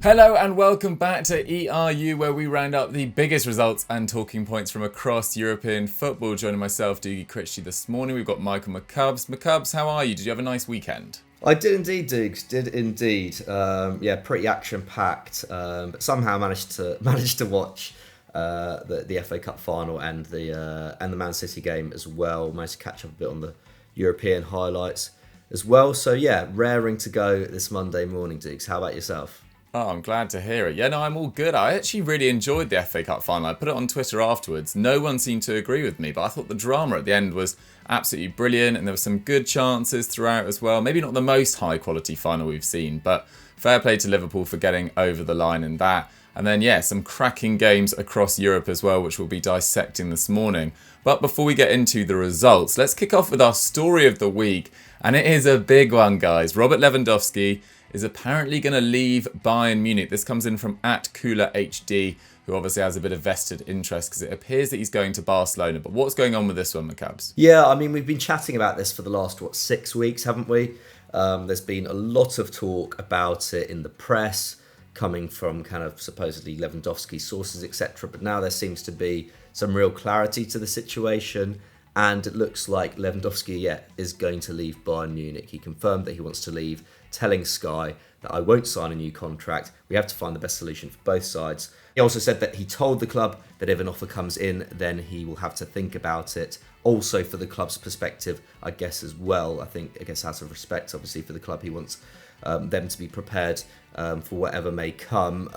Hello and welcome back to ERU, where we round up the biggest results and talking points from across European football. Joining myself, Doogie Critchley, this morning. We've got Michael McCubbs. McCubbs, how are you? Did you have a nice weekend? I did indeed, Dukes. Did indeed. Pretty action-packed, but somehow managed to watch the FA Cup final and the Man City game as well. Managed to catch up a bit on the European highlights as well. So yeah, raring to go this Monday morning, Dukes. How about yourself? Oh, I'm glad to hear it. Yeah, no, I'm all good. I actually really enjoyed the FA Cup final. I put it on Twitter afterwards. No one seemed to agree with me, but I thought the drama at the end was absolutely brilliant, and there were some good chances throughout as well. Maybe not the most high-quality final we've seen, but fair play to Liverpool for getting over the line in that. And then, yeah, some cracking games across Europe as well, which we'll be dissecting this morning. But before we get into the results, let's kick off with our story of the week. And it is a big one, guys. Robert Lewandowski is apparently going to leave Bayern Munich. This comes in from @CoolerHD, who obviously has a bit of vested interest because it appears that he's going to Barcelona. But what's going on with this one, McCabs? Yeah, I mean, we've been chatting about this for the last, 6 weeks, haven't we? There's been a lot of talk about it in the press, coming from kind of supposedly Lewandowski sources, etc. But now there seems to be some real clarity to the situation. And it looks like Lewandowski, is going to leave Bayern Munich. He confirmed that he wants to leave, telling Sky that I won't sign a new contract. We have to find the best solution for both sides. He also said that he told the club that if an offer comes in, then he will have to think about it. Also, for the club's perspective, I guess as well. I guess out of respect, obviously, for the club, he wants them to be prepared for whatever may come.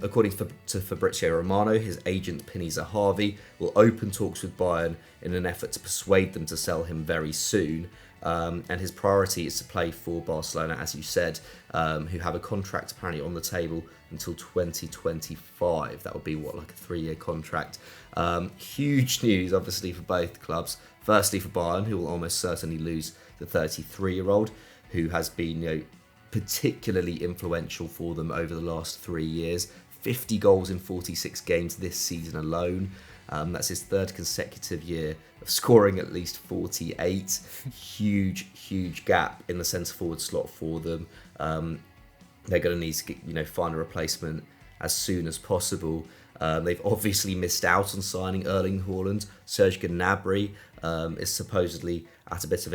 According to Fabrizio Romano, his agent Pini Zahavi will open talks with Bayern in an effort to persuade them to sell him very soon. And his priority is to play for Barcelona, as you said, who have a contract apparently on the table until 2025. That would be like a 3-year contract. Huge news, obviously, for both clubs. Firstly, for Bayern, who will almost certainly lose the 33-year-old, who has been, particularly influential for them over the last 3 years. 50 goals in 46 games this season alone. That's his third consecutive year of scoring at least 48. Huge gap in the centre-forward slot for them. They're going to need to find a replacement as soon as possible. They've obviously missed out on signing Erling Haaland. Serge Gnabry is supposedly at a bit of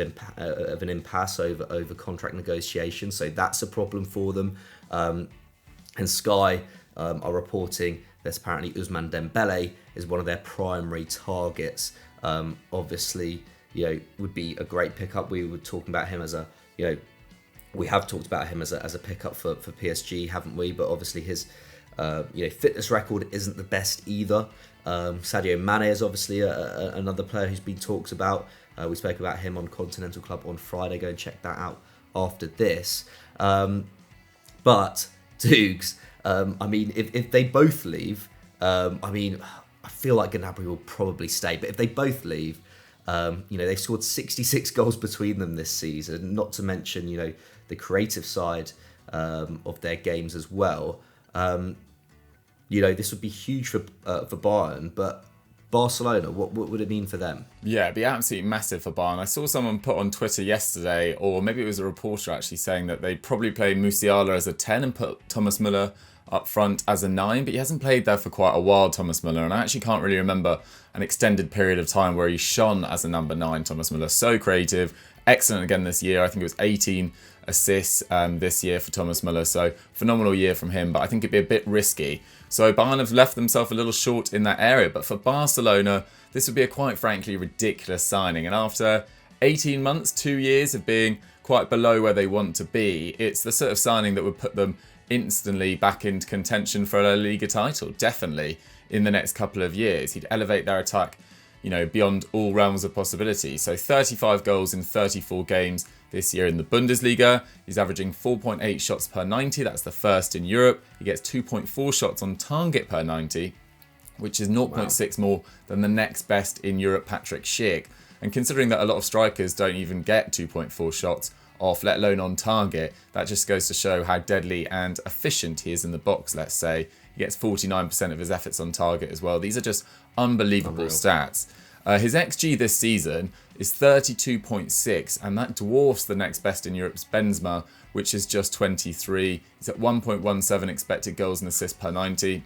an impasse over contract negotiations, so that's a problem for them. And Sky are reporting that apparently Ousmane Dembele is one of their primary targets. Obviously, would be a great pickup. We were talking about him as a, we have talked about him as a pickup for PSG, haven't we? But obviously his fitness record isn't the best either. Sadio Mane is obviously another player who's been talked about. We spoke about him on Continental Club on Friday. Go and check that out after this. But Dukes, if they both leave, I feel like Gnabry will probably stay. But if they both leave, they've scored 66 goals between them this season. Not to mention, the creative side of their games as well. This would be huge for Bayern, but Barcelona, what would it mean for them? Yeah, it'd be absolutely massive for Bayern. I saw someone put on Twitter yesterday, or maybe it was a reporter actually, saying that they'd probably play Musiala as a 10 and put Thomas Müller up front as a 9, but he hasn't played there for quite a while, Thomas Müller, and I actually can't really remember an extended period of time where he shone as a number 9, Thomas Müller. So creative, excellent again this year. I think it was 18 assists this year for Thomas Müller, so phenomenal year from him, but I think it'd be a bit risky. So Bayern have left themselves a little short in that area, but for Barcelona, this would be a quite frankly ridiculous signing, and after 18 months, 2 years of being quite below where they want to be, it's the sort of signing that would put them instantly back into contention for a Liga title, definitely in the next couple of years. He'd elevate their attack, beyond all realms of possibility. So 35 goals in 34 games this year in the Bundesliga. He's averaging 4.8 shots per 90. That's the first in Europe. He gets 2.4 shots on target per 90, which is 0.6 more than the next best in Europe, Patrick Schick. And considering that a lot of strikers don't even get 2.4 shots off, let alone on target, that just goes to show how deadly and efficient he is in the box, let's say. He gets 49% of his efforts on target as well. These are just unbelievable stats. His XG this season is 32.6, and that dwarfs the next best in Europe's Benzema, which is just 23. He's at 1.17 expected goals and assists per 90.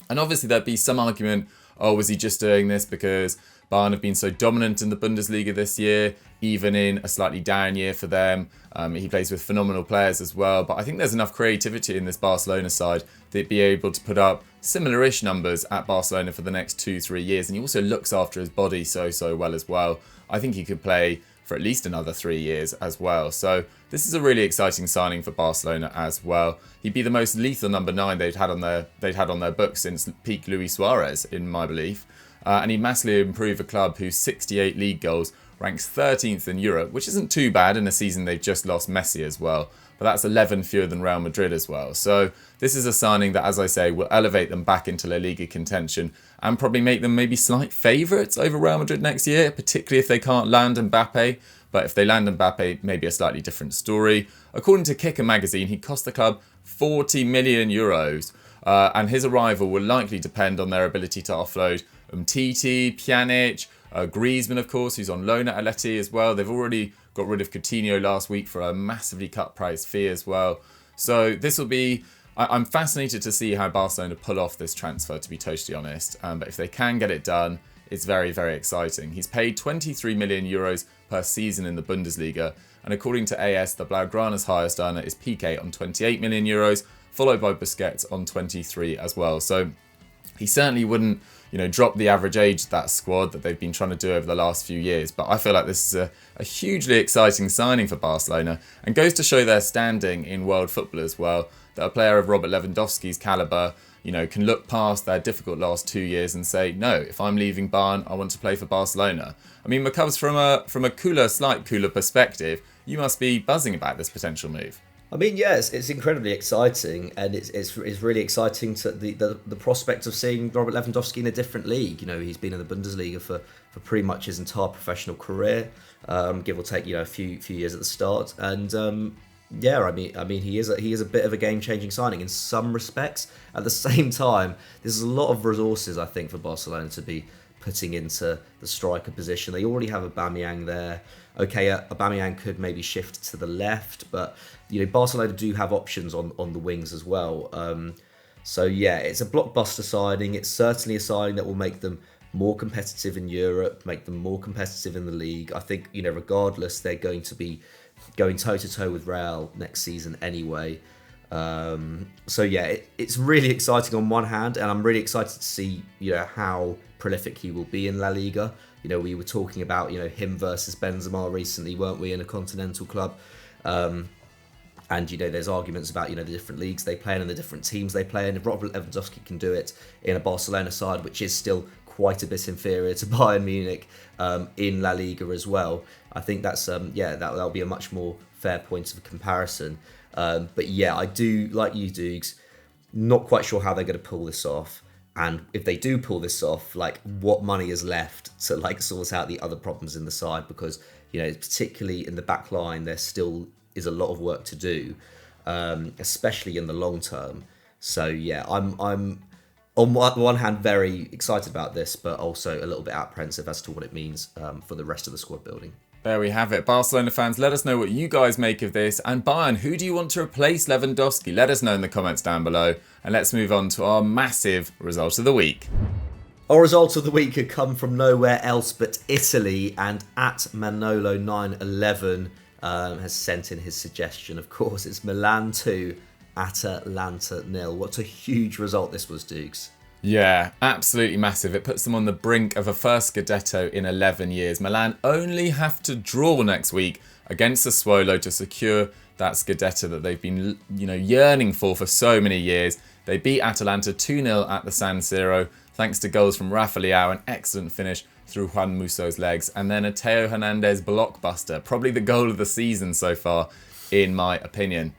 And obviously there'd be some argument, oh, was he just doing this because Bayern have been so dominant in the Bundesliga this year, even in a slightly down year for them. He plays with phenomenal players as well, but I think there's enough creativity in this Barcelona side that he'd be able to put up similar-ish numbers at Barcelona for the next 2-3 years. And he also looks after his body so well as well. I think he could play for at least another 3 years as well. So this is a really exciting signing for Barcelona as well. He'd be the most lethal number 9 they'd had on their books since peak Luis Suarez, in my belief. And he'd massively improve a club whose 68 league goals ranks 13th in Europe, which isn't too bad in a season they've just lost Messi as well. But that's 11 fewer than Real Madrid as well. So this is a signing that, as I say, will elevate them back into La Liga contention and probably make them maybe slight favourites over Real Madrid next year, particularly if they can't land Mbappe. But if they land Mbappe, maybe a slightly different story. According to Kicker magazine, he cost the club 40 million euros. And his arrival will likely depend on their ability to offload Umtiti, Pjanic, Griezmann, of course, who's on loan at Atleti as well. They've already got rid of Coutinho last week for a massively cut price fee as well. So this will be... I'm fascinated to see how Barcelona pull off this transfer, to be totally honest. But if they can get it done, it's very, very exciting. He's paid 23 million euros per season in the Bundesliga. And according to AS, the Blaugrana's highest earner is Piqué on 28 million euros, followed by Busquets on 23 as well. So he certainly wouldn't, drop the average age of that squad that they've been trying to do over the last few years. But I feel like this is a hugely exciting signing for Barcelona and goes to show their standing in world football as well, that a player of Robert Lewandowski's calibre, can look past their difficult last 2 years and say, no, if I'm leaving Bayern, I want to play for Barcelona. I mean, McCubbs, from a slight cooler perspective, you must be buzzing about this potential move. I mean, yes, it's incredibly exciting, and it's really exciting to the prospect of seeing Robert Lewandowski in a different league. He's been in the Bundesliga for pretty much his entire professional career, give or take, a few years at the start, and I mean, he is a bit of a game-changing signing in some respects. At the same time, there's a lot of resources, I think, for Barcelona to be putting into the striker position. They already have Aubameyang there. Okay, Aubameyang could maybe shift to the left, but Barcelona do have options on the wings as well. So yeah, it's a blockbuster signing. It's certainly a signing that will make them more competitive in Europe, make them more competitive in the league. I think regardless, they're going to be going toe-to-toe with Real next season anyway. So yeah, it's really exciting on one hand, and I'm really excited to see how prolific he will be in La Liga. We were talking about him versus Benzema recently, weren't we, in a continental club? And there's arguments about the different leagues they play in and the different teams they play in. If Robert Lewandowski can do it in a Barcelona side, which is still quite a bit inferior to Bayern Munich in La Liga as well, I think that's that'll be a much more fair point of comparison. But yeah, I do, like you, Dukes, not quite sure how they're going to pull this off. And if they do pull this off, what money is left to sort out the other problems in the side? Because particularly in the back line, there still is a lot of work to do, especially in the long term. So yeah, I'm on one hand very excited about this, but also a little bit apprehensive as to what it means for the rest of the squad building. There we have it. Barcelona fans, let us know what you guys make of this. And Bayern, who do you want to replace Lewandowski? Let us know in the comments down below. And let's move on to our massive result of the week. Our result of the week had come from nowhere else but Italy, and at Manolo911 has sent in his suggestion. Of course, it's Milan 2, Atalanta 0. What a huge result this was, Dukes. Yeah, absolutely massive. It puts them on the brink of a first Scudetto in 11 years. Milan only have to draw next week against Sassuolo to secure that Scudetto that they've been, yearning for so many years. They beat Atalanta 2-0 at the San Siro, thanks to goals from Rafa Leao, an excellent finish through Juan Muso's legs, and then a Theo Hernandez blockbuster, probably the goal of the season so far, in my opinion.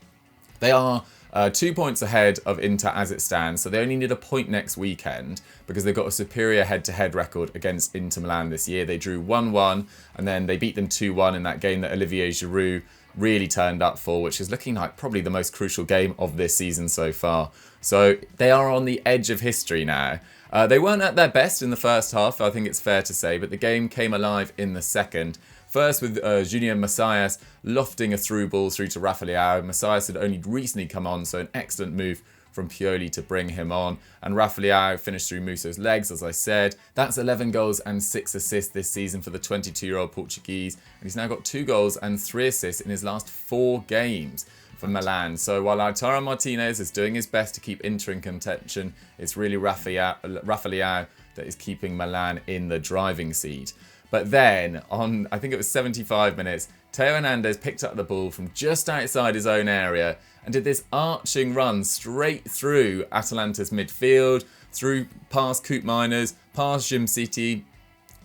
They are 2 points ahead of Inter as it stands, so they only need a point next weekend because they've got a superior head-to-head record against Inter Milan this year. They drew 1-1 and then they beat them 2-1 in that game that Olivier Giroud really turned up for, which is looking like probably the most crucial game of this season so far. So they are on the edge of history now, They weren't at their best in the first half, I think it's fair to say, but the game came alive in the second. First with Junior Messias lofting a through ball through to Rafa Leao. Messias had only recently come on, so an excellent move from Pioli to bring him on. And Rafa Leao finished through Muso's legs, as I said. That's 11 goals and 6 assists this season for the 22-year-old Portuguese. And he's now got 2 goals and 3 assists in his last 4 games for Milan. So while Lautaro Martinez is doing his best to keep Inter in contention, it's really Rafa Leao that is keeping Milan in the driving seat. But then, on I think it was 75 minutes, Theo Hernandez picked up the ball from just outside his own area and did this arching run straight through Atalanta's midfield, through past Coop Miners, past Jim City,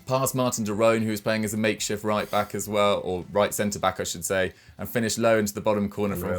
past Martin de Roon, who was playing as a makeshift right back as well, or right centre back, I should say, and finished low into the bottom corner from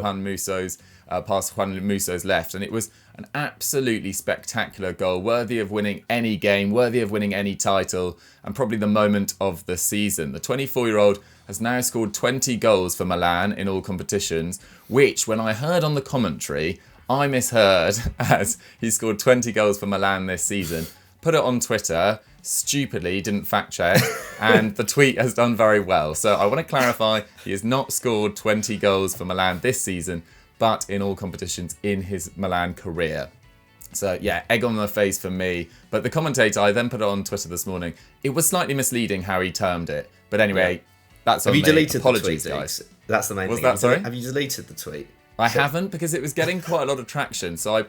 past Juan Muso's left. And it was an absolutely spectacular goal, worthy of winning any game, worthy of winning any title, and probably the moment of the season. The 24-year-old has now scored 20 goals for Milan in all competitions, which, when I heard on the commentary, I misheard as he scored 20 goals for Milan this season. Put it on Twitter, stupidly, didn't fact check, and the tweet has done very well. So I want to clarify, he has not scored 20 goals for Milan this season, but in all competitions in his Milan career. So yeah, egg on the face for me. But the commentator, I then put it on Twitter this morning, it was slightly misleading how he termed it. But anyway, that's on me. Have you deleted Apologies, the tweet, guys. That's the main thing. Sorry? Have you deleted the tweet? I haven't, because it was getting quite a lot of traction. So I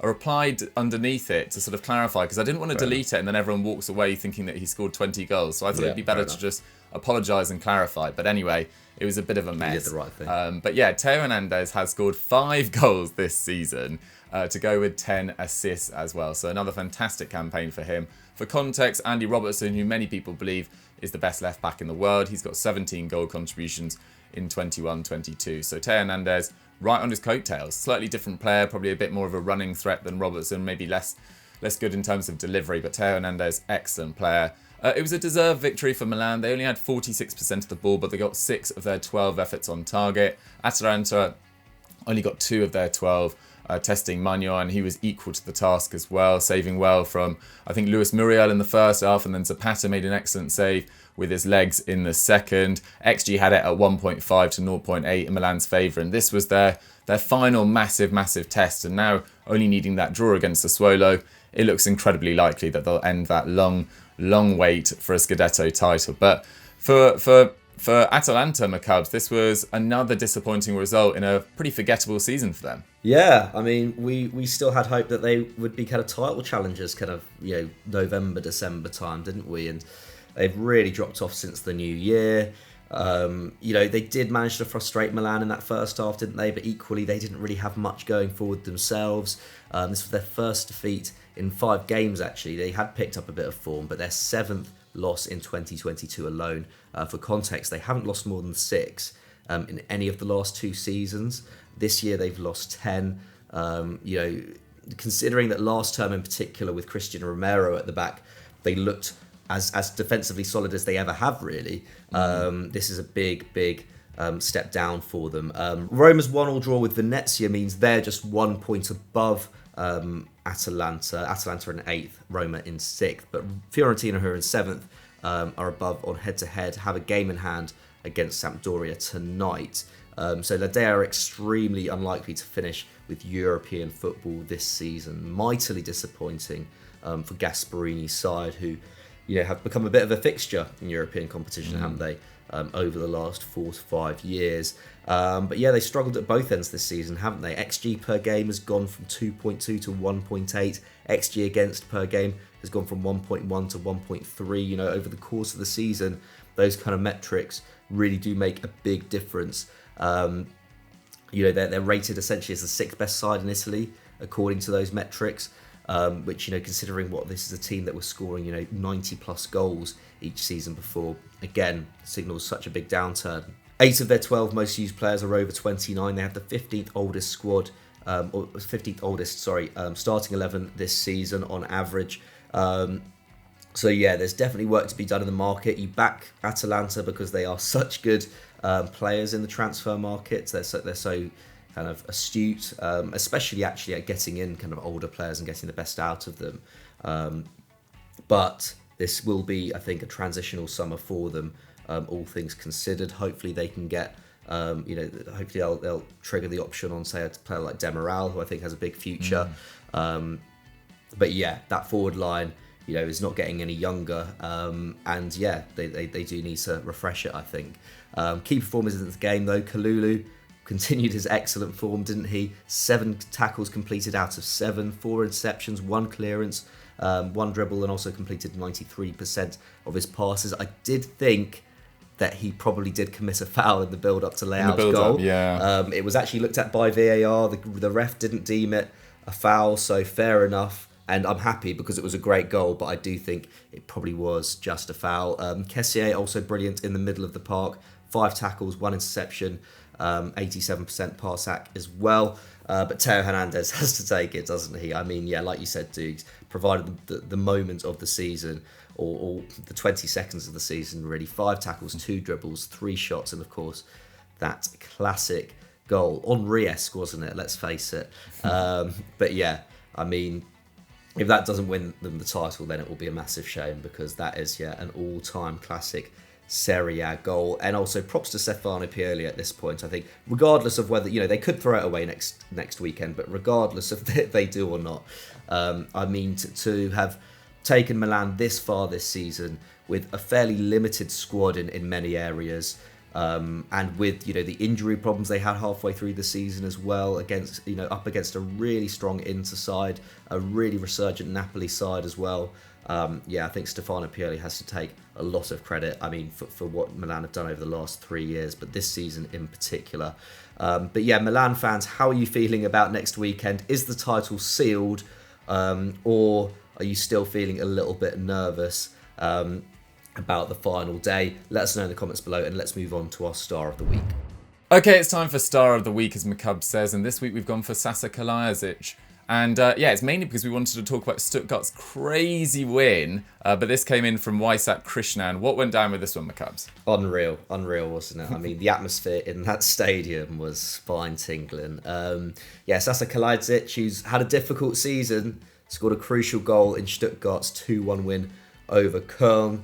replied underneath it to sort of clarify, because I didn't want to delete it and then everyone walks away thinking that he scored 20 goals. So I thought it'd be better to just apologise and clarify. But anyway, it was a bit of a mess. You did the right thing. But yeah, Theo Hernandez has scored 5 goals this season to go with 10 assists as well. So another fantastic campaign for him. For context, Andy Robertson, who many people believe is the best left back in the world, he's got 17 goal contributions in 21-22. So Theo Hernandez, right on his coattails. Slightly different player, probably a bit more of a running threat than Robertson, maybe less good in terms of delivery, but Theo Hernandez, excellent player. It was a deserved victory for Milan. They only had 46% of the ball, but they got 6 of their 12 efforts on target. Atalanta only got 2 of their 12, testing Magno, and he was equal to the task as well, saving well from, I think, Luis Muriel in the first half, and then Zapata made an excellent save with his legs in the second. XG had it at 1.5 to 0.8 in Milan's favour, and this was their final massive test, and now only needing that draw against Sassuolo, it looks incredibly likely that they'll end that long wait for a Scudetto title. But for Atalanta, McCubs, this was another disappointing result in a pretty forgettable season for them. Yeah, I mean, we still had hope that they would be kind of title challengers, kind of, November, December time, didn't we? And they've really dropped off since the new year. They did manage to frustrate Milan in that first half, didn't they? But equally, they didn't really have much going forward themselves. This was their first defeat in 5 games, actually. They had picked up a bit of form, but their 7th loss in 2022 alone. For context, they haven't lost more than 6 in any of the last 2 seasons. This year, they've lost 10. Considering that last term in particular with Christian Romero at the back, they looked as defensively solid as they ever have, really. This is a big step down for them. Roma's 1-1 draw with Venezia means they're just 1 point above Atalanta. Atalanta in 8th, Roma in 6th. But Fiorentina, who are in 7th, are above on head-to-head, have a game in hand against Sampdoria tonight. So they are extremely unlikely to finish with European football this season. Mightily disappointing for Gasparini's side, who have become a bit of a fixture in European competition, haven't they, over the last 4 to 5 years. But yeah, they struggled at both ends this season, haven't they? XG per game has gone from 2.2 to 1.8. XG against per game has gone from 1.1 to 1.3. Over the course of the season, those kind of metrics really do make a big difference. They're rated essentially as the 6th best side in Italy, according to those metrics. Which, considering what this is a team that was scoring, 90 plus goals each season before, again, signals such a big downturn. 8 of their 12 most used players are over 29. They have the 15th oldest starting 11 this season on average. So yeah, there's definitely work to be done in the market. You back Atalanta because they are such good players in the transfer market. They're so kind of astute, especially actually at getting in kind of older players and getting the best out of them. But this will be, I think, a transitional summer for them, all things considered. Hopefully they can get, hopefully they'll trigger the option on, say, a player like Demiral, who I think has a big future. But yeah, that forward line, is not getting any younger. And yeah, they do need to refresh it, I think. Key performers in the game, though, Kalulu continued his excellent form, didn't he? 7 tackles completed out of 7, 4 interceptions, 1 clearance, 1 dribble, and also completed 93% of his passes. I did think that he probably did commit a foul in the build-up to Leao's goal. Yeah. It was actually looked at by VAR. The ref didn't deem it a foul, so fair enough. And I'm happy because it was a great goal, but I do think it probably was just a foul. Kessié also brilliant in the middle of the park. 5 tackles, 1 interception, 87% pass hack as well. But Theo Hernandez has to take it, doesn't he? I mean, yeah, like you said, Dukes, provided the moment of the season, or the 20 seconds of the season, really. 5 tackles, 2 dribbles, 3 shots, and of course, that classic goal. Henry-esque, wasn't it? Let's face it. But yeah, I mean, if that doesn't win them the title, then it will be a massive shame, because that is, an all-time classic Serie A goal. And also props to Stefano Pioli at this point. I think regardless of whether they could throw it away next weekend, but regardless if they do or not, I mean to have taken Milan this far this season with a fairly limited squad in many areas, and with the injury problems they had halfway through the season as well, against up against a really strong Inter side, a really resurgent Napoli side as well. I think Stefano Pioli has to take a lot of credit, I mean, for what Milan have done over the last 3 years, but this season in particular. But yeah, Milan fans, how are you feeling about next weekend? Is the title sealed, or are you still feeling a little bit nervous about the final day? Let us know in the comments below, and let's move on to our star of the week. Okay, it's time for Star of the Week, as Makub says, and this week we've gone for Sasa Kalajdzic. And it's mainly because we wanted to talk about Stuttgart's crazy win, but this came in from Waisak Krishnan. What went down with this one, Makubs? Unreal, wasn't it? I mean, the atmosphere in that stadium was spine-tingling. Sasa Kalajdzic, who's had a difficult season, scored a crucial goal in Stuttgart's 2-1 win over Köln,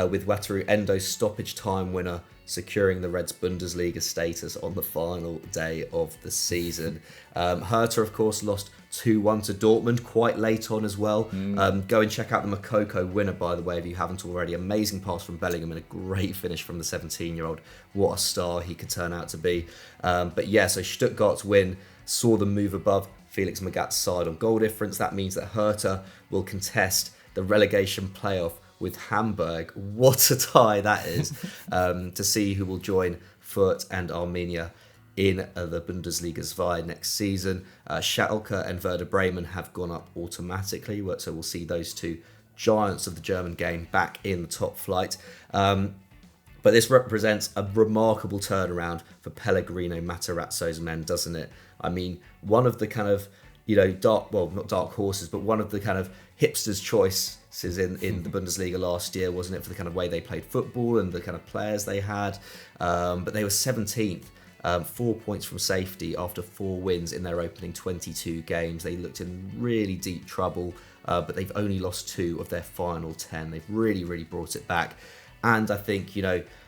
with Wataru Endo's stoppage time winner securing the Reds' Bundesliga status on the final day of the season. Hertha, of course, lost 2-1 to Dortmund quite late on as well. Go and check out the Makoko winner, by the way, if you haven't already. Amazing pass from Bellingham and a great finish from the 17-year-old. What a star he could turn out to be. So Stuttgart's win saw them move above Felix Magath's side on goal difference. That means that Hertha will contest the relegation playoff with Hamburg. What a tie that is, to see who will join Fürth and Arminia in the Bundesliga 2 next season. Schalke and Werder Bremen have gone up automatically, so we'll see those 2 giants of the German game back in the top flight. But this represents a remarkable turnaround for Pellegrino Matarazzo's men, doesn't it? I mean, one of the kind of, not dark horses, but one of the kind of hipsters' choices in the Bundesliga last year, wasn't it, for the kind of way they played football and the kind of players they had. But they were 17th, 4 points from safety after 4 wins in their opening 22 games. They looked in really deep trouble, but they've only lost 2 of their final 10. They've really, really brought it back. And I think,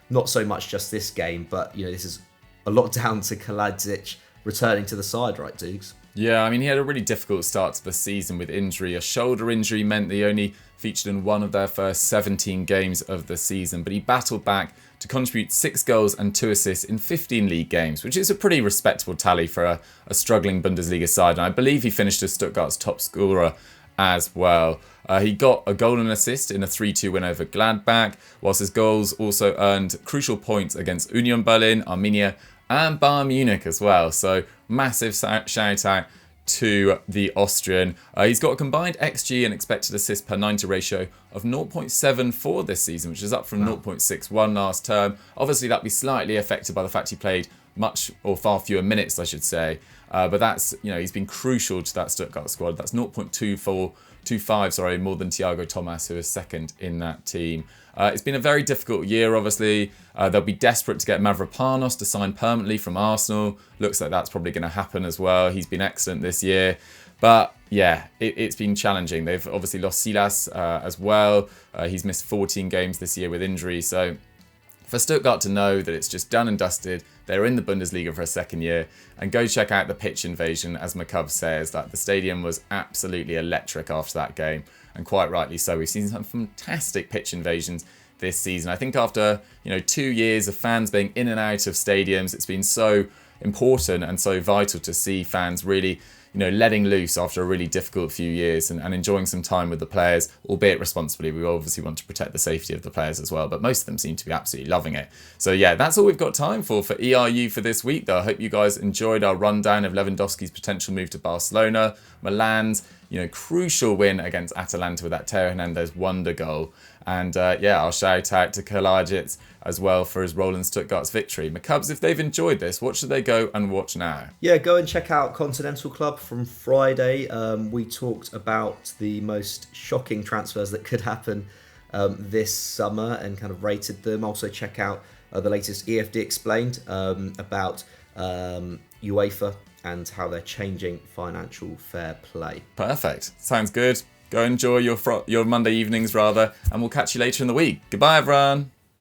not so much just this game, but, this is a lot down to Kalajdzic returning to the side, right, Dukes? Yeah, I mean, he had a really difficult start to the season with injury. A shoulder injury meant they only featured in one of their first 17 games of the season, but he battled back to contribute 6 goals and 2 assists in 15 league games, which is a pretty respectable tally for a struggling Bundesliga side. And I believe he finished as Stuttgart's top scorer as well. He got a goal and assist in a 3-2 win over Gladbach, whilst his goals also earned crucial points against Union Berlin, Arminia, and Bayern Munich as well. So massive shout out to the Austrian. He's got a combined XG and expected assist per 90 ratio of 0.74 this season, which is up from 0.61 last term. Obviously, that'd be slightly affected by the fact he played much, or far fewer minutes, I should say. But that's, he's been crucial to that Stuttgart squad. That's 0.25, more than Thiago Thomas, who is second in that team. It's been a very difficult year, obviously. They'll be desperate to get Mavropanos to sign permanently from Arsenal. Looks like that's probably going to happen as well. He's been excellent this year. But yeah, it's been challenging. They've obviously lost Silas as well. He's missed 14 games this year with injury. So for Stuttgart to know that it's just done and dusted, they're in the Bundesliga for a second year, and go check out the pitch invasion, as McCub says. That the stadium was absolutely electric after that game, and quite rightly so. We've seen some fantastic pitch invasions this season. I think after 2 years of fans being in and out of stadiums, it's been so important and so vital to see fans really letting loose after a really difficult few years and enjoying some time with the players, albeit responsibly. We obviously want to protect the safety of the players as well, but most of them seem to be absolutely loving it. So yeah, that's all we've got time for ERU for this week, though. I hope you guys enjoyed our rundown of Lewandowski's potential move to Barcelona, Milan's crucial win against Atalanta with that Theo Hernandez wonder goal. And I'll shout out to Kalajdzic as well for his role in Stuttgart's victory. McCubs, if they've enjoyed this, what should they go and watch now? Yeah, go and check out Continental Club from Friday. We talked about the most shocking transfers that could happen this summer and kind of rated them. Also check out the latest EFD Explained about UEFA and how they're changing financial fair play. Perfect. Sounds good. Go enjoy your Monday evenings, rather, and we'll catch you later in the week. Goodbye, everyone.